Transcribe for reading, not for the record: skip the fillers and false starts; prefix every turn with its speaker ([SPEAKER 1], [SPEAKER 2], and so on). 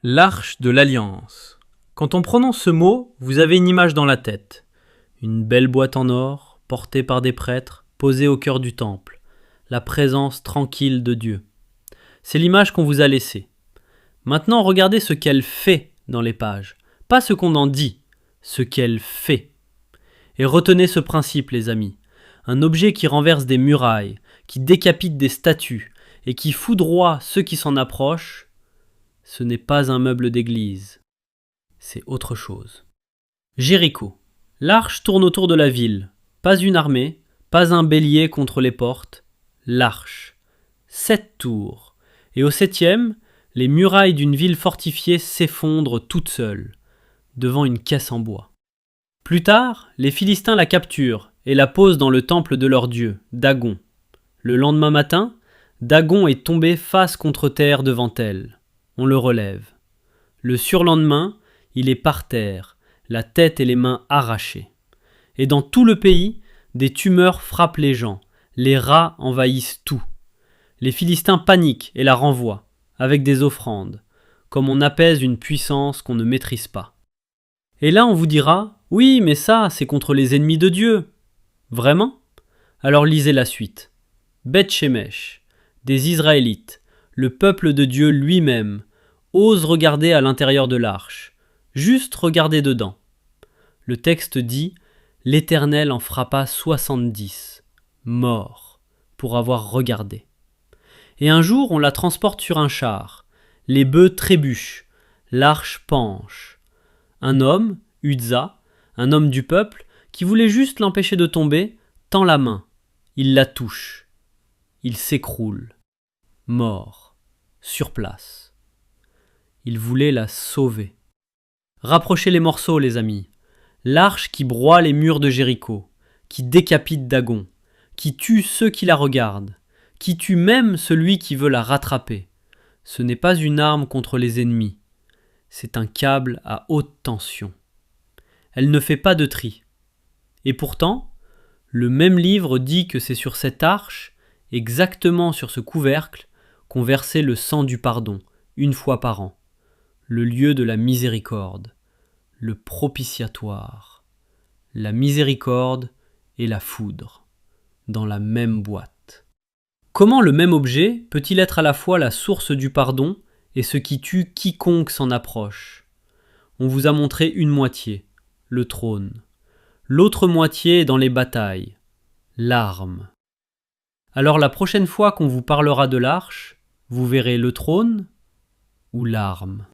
[SPEAKER 1] L'Arche de l'Alliance. Quand on prononce ce mot, vous avez une image dans la tête. Une belle boîte en or, portée par des prêtres, posée au cœur du temple. La présence tranquille de Dieu. C'est l'image qu'on vous a laissée. Maintenant, regardez ce qu'elle fait dans les pages. Pas ce qu'on en dit, ce qu'elle fait. Et retenez ce principe, les amis. Un objet qui renverse des murailles, qui décapite des statues et qui foudroie ceux qui s'en approchent, ce n'est pas un meuble d'église, c'est autre chose. Jéricho. L'arche tourne autour de la ville. Pas une armée, pas un bélier contre les portes. L'arche. 7 tours. Et au 7e, les murailles d'une ville fortifiée s'effondrent toutes seules, devant une caisse en bois. Plus tard, les Philistins la capturent et la posent dans le temple de leur dieu, Dagon. Le lendemain matin, Dagon est tombé face contre terre devant elle. On le relève. Le surlendemain, il est par terre, la tête et les mains arrachées. Et dans tout le pays, des tumeurs frappent les gens, les rats envahissent tout. Les Philistins paniquent et la renvoient, avec des offrandes, comme on apaise une puissance qu'on ne maîtrise pas. Et là on vous dira, oui mais ça c'est contre les ennemis de Dieu. Vraiment ? Alors lisez la suite. Beth-Shemesh, des Israélites, le peuple de Dieu lui-même, ose regarder à l'intérieur de l'arche, juste regarder dedans. Le texte dit « L'Éternel en frappa 70, morts, pour avoir regardé. » Et un jour, on la transporte sur un char. Les bœufs trébuchent, l'arche penche. Un homme, Uza, un homme du peuple, qui voulait juste l'empêcher de tomber, tend la main. Il la touche. Il s'écroule. Mort, sur place. Il voulait la sauver. Rapprochez les morceaux, les amis. L'arche qui broie les murs de Jéricho, qui décapite Dagon, qui tue ceux qui la regardent, qui tue même celui qui veut la rattraper. Ce n'est pas une arme contre les ennemis, c'est un câble à haute tension. Elle ne fait pas de tri. Et pourtant, le même livre dit que c'est sur cette arche, exactement sur ce couvercle, qu'on versait le sang du pardon, une fois par an. Le lieu de la miséricorde, le propitiatoire, la miséricorde et la foudre, dans la même boîte. Comment le même objet peut-il être à la fois la source du pardon et ce qui tue quiconque s'en approche ? On vous a montré une moitié, le trône. L'autre moitié est dans les batailles, l'arme. Alors la prochaine fois qu'on vous parlera de l'arche, vous verrez le trône ou l'arme.